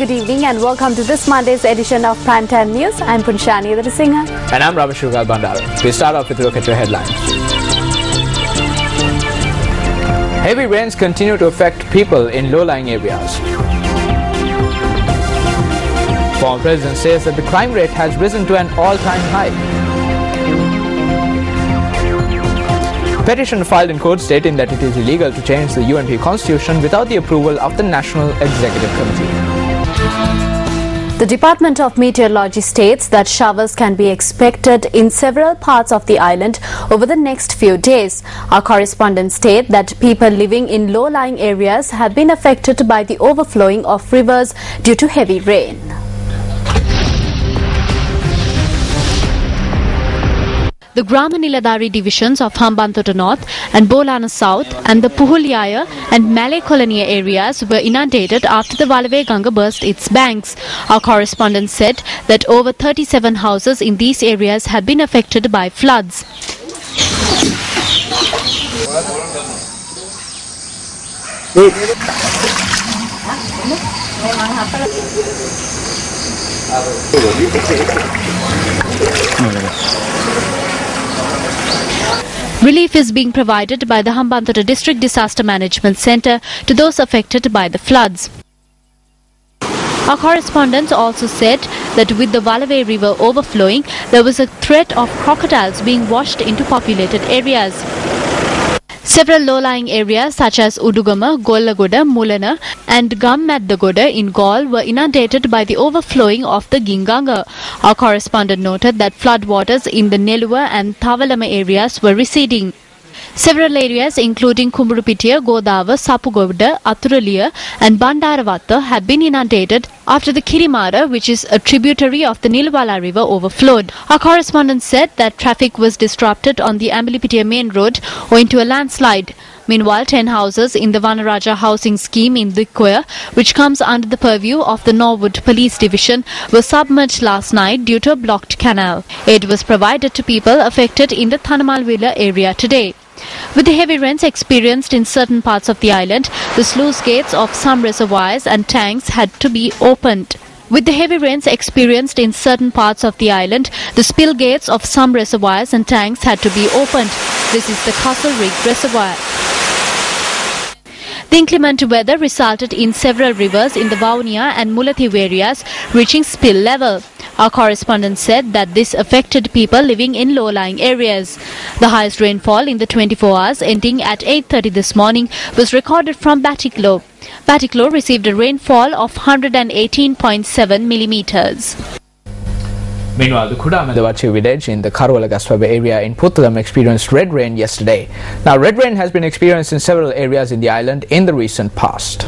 good evening and welcome to this Monday's edition of Primetime News. I'm Punshani Singha. And I'm Ravashugal Bandara. We start off with a look at your headlines. Heavy rains continue to affect people in low-lying areas. Former President says that the crime rate has risen to an all-time high. Petition filed in court stating that it is illegal to change the UNP constitution without the approval of the National Executive Committee. The Department of Meteorology states that showers can be expected in several parts of the island over the next few days. Our correspondents state that people living in low-lying areas have been affected by the overflowing of rivers due to heavy rain. The Grama Niladari divisions of Hambantota North and Bolana South and the Puhulyaya and Malay Colonia areas were inundated after the Walave Ganga burst its banks. Our correspondent said that over 37 houses in these areas have been affected by floods. Relief is being provided by the Hambantota District Disaster Management Centre to those affected by the floods. Our correspondents also said that with the Walave River overflowing, there was a threat of crocodiles being washed into populated areas. Several low-lying areas such as Udugama, Gollagoda, Mulana and Gammaddagoda in Gaul were inundated by the overflowing of the Ginganga. Our correspondent noted that floodwaters in the Nelua and Tavalama areas were receding. Several areas including Kumburupitiya, Godawa, Sapugoda, Athuraliya and Bandaravatta have been inundated after the Kirimara, which is a tributary of the Nilwala River, overflowed. Our correspondent said that traffic was disrupted on the Ambilipitiya main road owing to a landslide. Meanwhile, 10 houses in the Vanaraja housing scheme in Dikkoya, which comes under the purview of the Norwood Police Division, were submerged last night due to a blocked canal. Aid was provided to people affected in the Thanamalwila area today. With the heavy rains experienced in certain parts of the island, the sluice gates of some reservoirs and tanks had to be opened. With the heavy rains experienced in certain parts of the island, the spill gates of some reservoirs and tanks had to be opened. This is the Castle Rig Reservoir. The inclement weather resulted in several rivers in the Vaunia and Mullathievu areas reaching spill level. Our correspondent said that this affected people living in low-lying areas. The highest rainfall in the 24 hours ending at 8:30 this morning was recorded from Batiklo. Batiklo received a rainfall of 118.7 millimeters. Meanwhile, the Kudamadawachi village in the Karwalagaswaba area in Puttalam experienced red rain yesterday. Now, red rain has been experienced in several areas in the island in the recent past.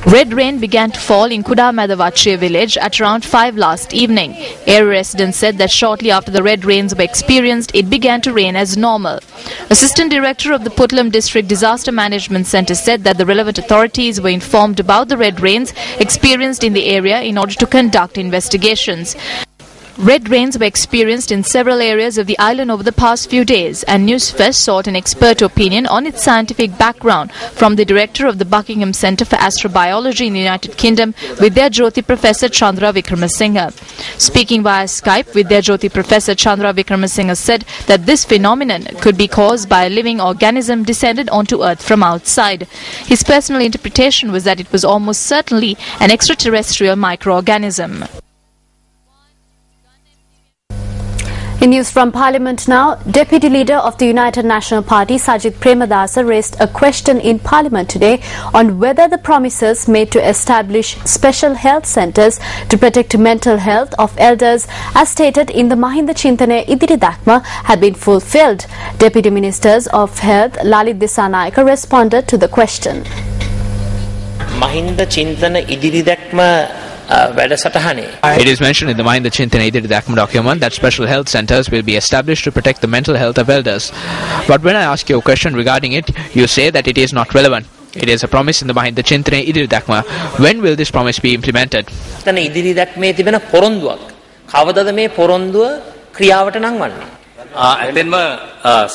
Red rain began to fall in Kudamadawachi village at around 5 last evening. Area residents said that shortly after the red rains were experienced, it began to rain as normal. Assistant Director of the Puttalam District Disaster Management Centre said that the relevant authorities were informed about the red rains experienced in the area in order to conduct investigations. Red rains were experienced in several areas of the island over the past few days, and Newsfest sought an expert opinion on its scientific background from the director of the Buckingham Centre for Astrobiology in the United Kingdom, Vidya Jyoti Professor Chandra Vikramasinghe. Speaking via Skype, Vidya Jyoti Professor Chandra Vikramasinghe said that this phenomenon could be caused by a living organism descended onto Earth from outside. His personal interpretation was that it was almost certainly an extraterrestrial microorganism. In news from Parliament now, Deputy Leader of the United National Party Sajith Premadasa raised a question in Parliament today on whether the promises made to establish special health centres to protect mental health of elders as stated in the Mahinda Chintane Idiri Dakma had been fulfilled. Deputy Ministers of Health Lalit Disanayake responded to the question. Mahinda Chintane Idiri Dakma It is mentioned in the Mahinda Chintane Idiri Dakma document that special health centres will be established to protect the mental health of elders. But when I ask you a question regarding it, you say that it is not relevant. It is a promise in the Mahinda Chintane Idiri Dakma. When will this promise be implemented? Idiri Dakme තිබෙන පොරොන්දුවක්. කවදද මේ පොරොන්දුව ක්‍රියාවට නංවන්නේ? ඇතෙන්ම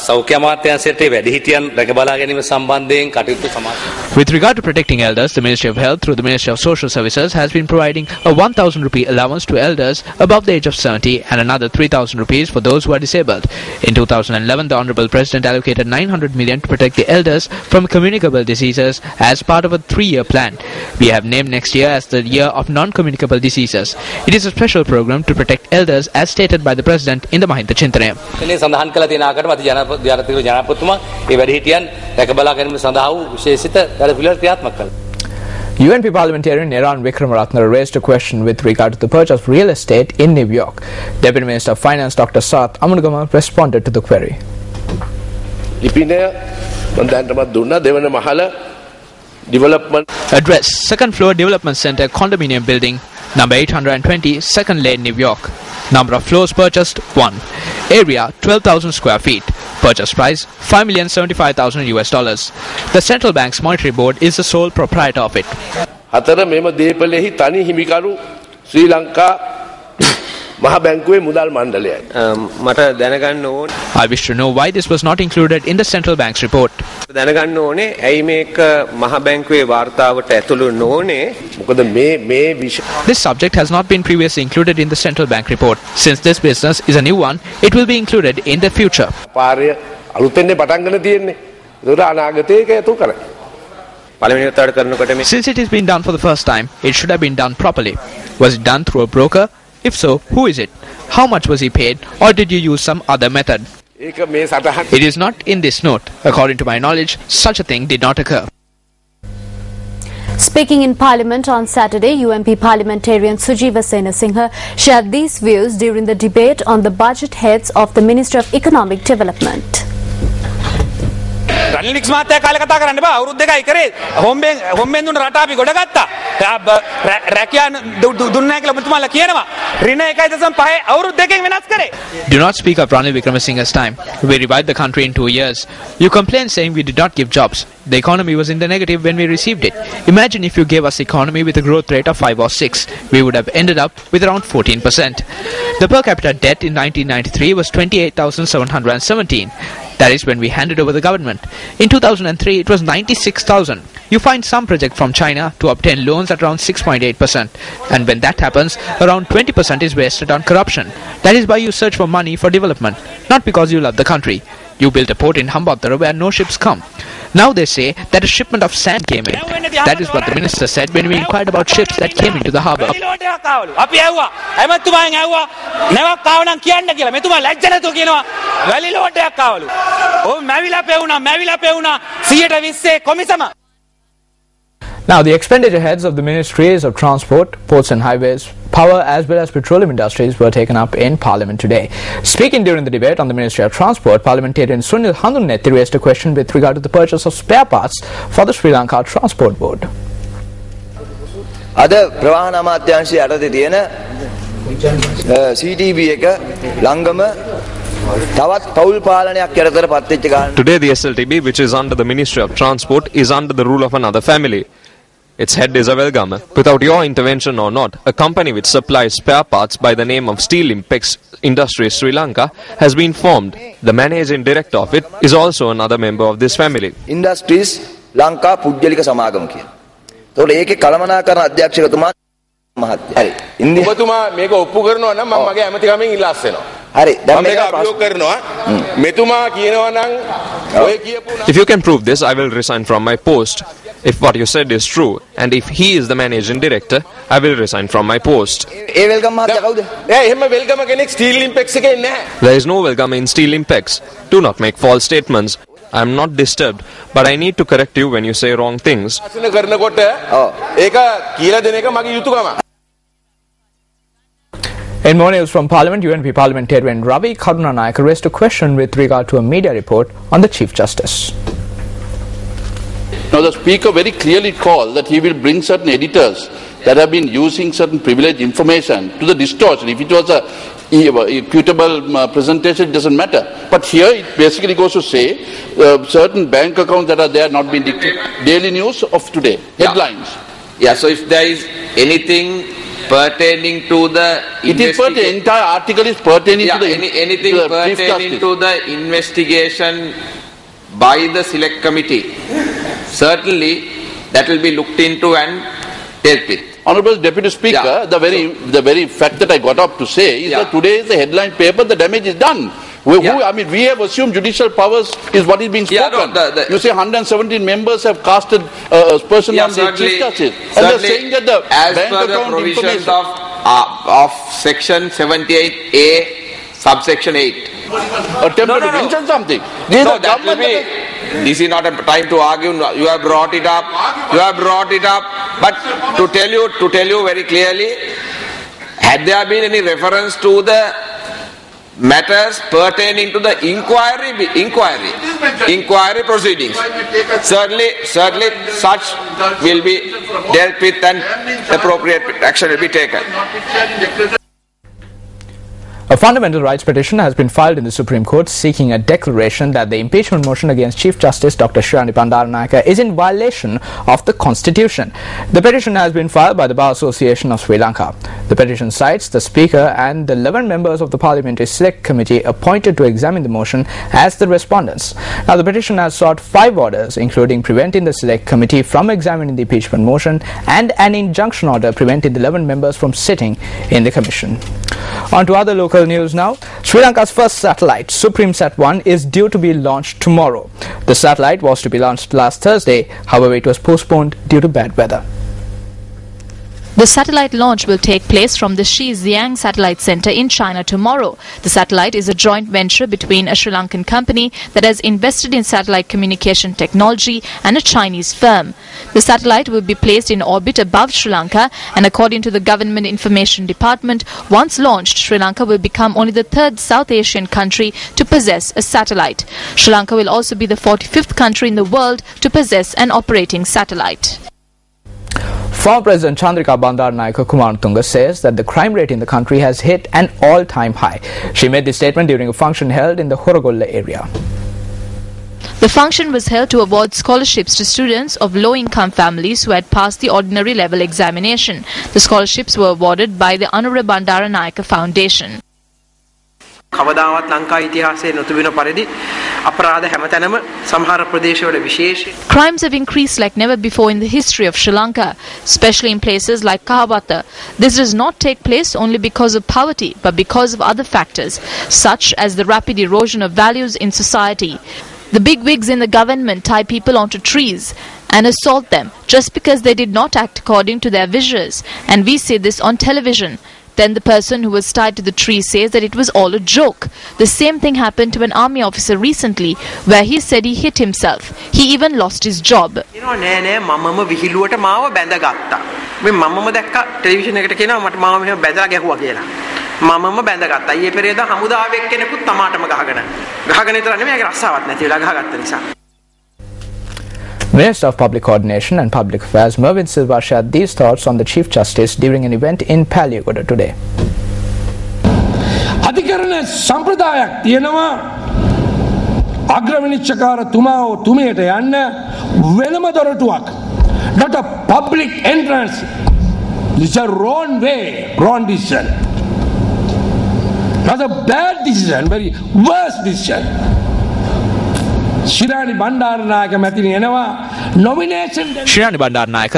සෞඛ්‍ය අමාත්‍යාංශයට වැඩිහිටියන් රැක බලා ගැනීම සම්බන්ධයෙන් කටයුතු සමාජ. With regard to protecting elders, the Ministry of Health through the Ministry of Social Services has been providing a 1,000 rupee allowance to elders above the age of 70 and another 3,000 rupees for those who are disabled. In 2011, the Honourable President allocated 900 million to protect the elders from communicable diseases as part of a 3-year plan. We have named next year as the year of non-communicable diseases. It is a special program to protect elders as stated by the President in the Mahintha Chintana. සඳහන් කළ තියෙන ආකාරයට මත ජනාධිපතිතුමා ඒ වැඩිහිටියන් රැක බලා ගැනීම සඳහා වූ විශේෂිත වැඩ පිළිවෙල ක්‍රියාත්මක කළා. UNP parliamentarian Neran Wickramaratne raised a question with regard to the purchase of real estate in New York. Deputy Minister of Finance Dr. Sath Amunagama responded to the query. Address Second Floor Development Center Condominium Building, number 820, Second Lane, New York. Number of floors purchased 1. Area 12,000 square feet. Purchase price $5,075,000 US. The Central Bank's Monetary Board is the sole proprietor of it. හතර මෙම දේපලෙහි තනි හිමිකරු ශ්‍රී ලංකා මහ බැංකුවේ මුදල් මණ්ඩලයයි. මට දැනගන්න ඕන. I wish to know why this was not included in the Central Bank's report. දැනගන්න ඕනේ ඇයි මේක මහ බැංකුවේ වාර්තාවට ඇතුළු නොනේ? මොකද මේ විෂය This subject has not been previously included in the Central Bank report. Since this business is a new one, it will be included in the future. පාරය අලුතෙන් පටන් ගන්න තියෙන්නේ. ඒක අනාගතේ ඒක ඇතුල් කරයි. පළවෙනි වතාවට කරනකොට මේ Since it has been done for the first time, it should have been done properly. Was it done through a broker? If so, who is it? How much was he paid? Or did you use some other method? ඒක මේ සටහන් It is not in this note. According to my knowledge, such a thing did not occur. Speaking in Parliament on Saturday, UMP parliamentarian Sujiva Senasinghe shared these views during the debate on the budget heads of the Ministry of Economic Development. රනිලික්ස් මහත්තයා කාලේ කතා කරන්න බෑ අවුරුදු දෙකයි කරේ හොම්බෙන් දුන්න රට අපි ගොඩ ගත්තා රැකියා දුන්නේ නැහැ කියලා මුතුමාලා කියනවා ඍණ 1.5 අවුරුදු දෙකෙන් වෙනස් කරේ. Do not speak of Ranil Wickremesinghe's time. We revived the country in 2 years. You complain saying we did not give jobs. The economy was in the negative when we received it. Imagine if you gave us economy with a growth rate of 5 or 6. We would have ended up with around 14%. The per capita debt in 1993 was 28,717. That is when we handed over the government. In 2003, it was 96,000. You find some project from China to obtain loans at around 6.8%. And when that happens, around 20% is wasted on corruption. That is why you search for money for development, not because you love the country. You built a port in Hambantota where no ships come. Now they say that a shipment of sand came in. That is what the minister said when we inquired about ships that came into the harbour. අපි ඇහුවා එමෙතුමාගෙන් ඇහුවා නැවක් ආව නම් කියන්න කියලා මෙතුමා ලැජ්ජ නැතුව කියනවා වැලි ලෝටයක් ආවලු. ඔව් මැවිලා පෙවුනා 120 කොමිසම. Now, the expenditure heads of the Ministries of Transport, Ports and Highways, Power as well as Petroleum Industries were taken up in Parliament today. Speaking during the debate on the Ministry of Transport, parliamentarian Sunil Handunetti raised a question with regard to the purchase of spare parts for the Sri Lanka Transport Board. අද ප්‍රවාහන අමාත්‍යාංශය යටතේ තියෙන CTB එක ළංගම තවත් පෞල් පාලනයක් යටතට පත් වෙච්ච ගාන. Today the SLTB, which is under the Ministry of Transport, is under the rule of another family. Its head is a Welgamer. Without your intervention or not, a company which supplies spare parts by the name of Steel Impex Industries Sri Lanka has been formed. The managing director of it is also another member of this family. Industries Lanka පුද්ගලික සමාගම කියන. ඒතකොට ඒකේ කළමනාකරන අධ්‍යක්ෂකතුමා මහත්තයා. හරි. ඔබතුමා මේක ඔප්පු කරනවා නම් මම මගේ ඇමතිකමෙන් ඉල්ලාස් වෙනවා. හරි. දැන් මේක අභියෝග කරනවා. මෙතුමා කියනවා නම් ඔය කියපු If you can prove this, I will resign from my post. If what you said is true, and if he is the managing director, I will resign from my post. ඒ වෙල්ගම් මහත්තයා කවුද? එහෙම වෙල්ගම කෙනෙක් ස්ටීල් ඉම්පෙක්ස් එකේ නැහැ. There is no welcome in Steel Impex. Do not make false statements. I am not disturbed, but I need to correct you when you say wrong things. අසන කරනකොට ඒක කියලා දෙන එක මගේ යුතුයකම. In more news from Parliament, UNP parliamentarian Ravi Karunanayake raised a question with regard to a media report on the Chief Justice. Now the Speaker very clearly called that he will bring certain editors that have been using certain privileged information to the distortion. If it was a equitable presentation, it doesn't matter. But here it basically goes to say certain bank accounts that are there not being declared. Daily news of today, headlines. Yeah, so if there is anything pertaining to the entire article is pertaining to the anything to the pertaining to the investigation by the select committee. Certainly that will be looked into and dealt with. Honourable Deputy Speaker, the very fact that I got up to say is that today is the headline paper, the damage is done. We have assumed judicial powers is what is being spoken. You say 117 members have casted person on the Chief Justice. And they are saying that the as bank per the account provisions of section 78A, subsection 8. Attempt to mention something. This is not a time to argue. You have brought it up. But to tell you very clearly, had there been any reference to the matters pertaining to the inquiry proceedings, certainly such will be dealt with and appropriate action will be taken. A fundamental rights petition has been filed in the Supreme Court seeking a declaration that the impeachment motion against Chief Justice Dr. Shirani Bandaranaike is in violation of the Constitution. The petition has been filed by the Bar Association of Sri Lanka. The petition cites the Speaker and the 11 members of the Parliamentary Select Committee appointed to examine the motion as the respondents. Now, the petition has sought 5 orders, including preventing the Select Committee from examining the impeachment motion and an injunction order preventing the 11 members from sitting in the commission. On to other local news now. Sri Lanka's first satellite, SupremeSat-1, is due to be launched tomorrow. The satellite was to be launched last Thursday, however it was postponed due to bad weather. The satellite launch will take place from the Shijiazhuang Satellite Center in China tomorrow. The satellite is a joint venture between a Sri Lankan company that has invested in satellite communication technology and a Chinese firm. The satellite will be placed in orbit above Sri Lanka, and according to the Government Information Department, once launched, Sri Lanka will become only the 3rd South Asian country to possess a satellite. Sri Lanka will also be the 45th country in the world to possess an operating satellite. Former President Chandrika Bandaranaike Kumaratunga says that the crime rate in the country has hit an all-time high. She made this statement during a function held in the Horogolla area. The function was held to award scholarships to students of low-income families who had passed the ordinary level examination. The scholarships were awarded by the Anura Bandaranaike Foundation. කවදාවත් ලංකා ඉතිහාසයේ නොතිබෙන පරිදි අපරාධ හැමතැනම සමහර ප්‍රදේශවල විශේෂ Crimes have increased like never before in the history of Sri Lanka, especially in places like Kahawata. This does not take place only because of poverty, but because of other factors, such as the rapid erosion of values in society. The bigwigs in the government tie people onto trees and assault them just because they did not act according to their wishes, and we see this on television. Then the person who was tied to the tree says that it was all a joke. The same thing happened to an army officer recently, where he said he hit himself. He even lost his job. මමම බැඳගත්තා. ඊයේ පෙරේදා හමුදාවේ එක්කෙනෙකුත් තමාටම ගහගෙන විතර නෙමෙයි ඒක රස්සාවක් නැති වෙලා ගහගත්ත නිසා. Minister of Public Coordination and Public Affairs Mervyn Silva shared these thoughts on the Chief Justice during an event in Paliagoda today. අධිකරණ සම්ප්‍රදායක් තියෙනවා අග්‍රවිනිශ්චයකාරතුමාව තුමියට යන්න වෙනම දොරටුවක්. Not a public entrance. This is a wrong way, wrong decision. Not a bad decision, very worse decision. Shirani Bandaranaike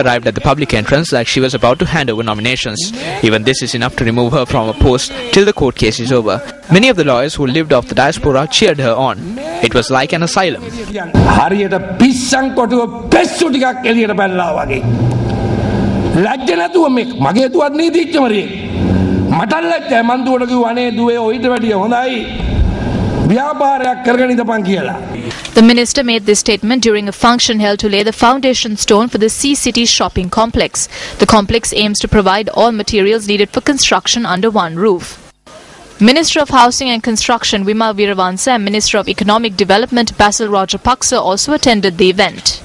arrived at the public entrance like she was about to hand over nominations. Even this is enough to remove her from her post till the court case is over. Many of the lawyers who lived off the diaspora cheered her on. It was like an asylum. The minister made this statement during a function held to lay the foundation stone for the Sea City shopping complex. The complex aims to provide all materials needed for construction under one roof. Minister of Housing and Construction Vimal Weerawansa and Minister of Economic Development Basil Rajapaksa also attended the event.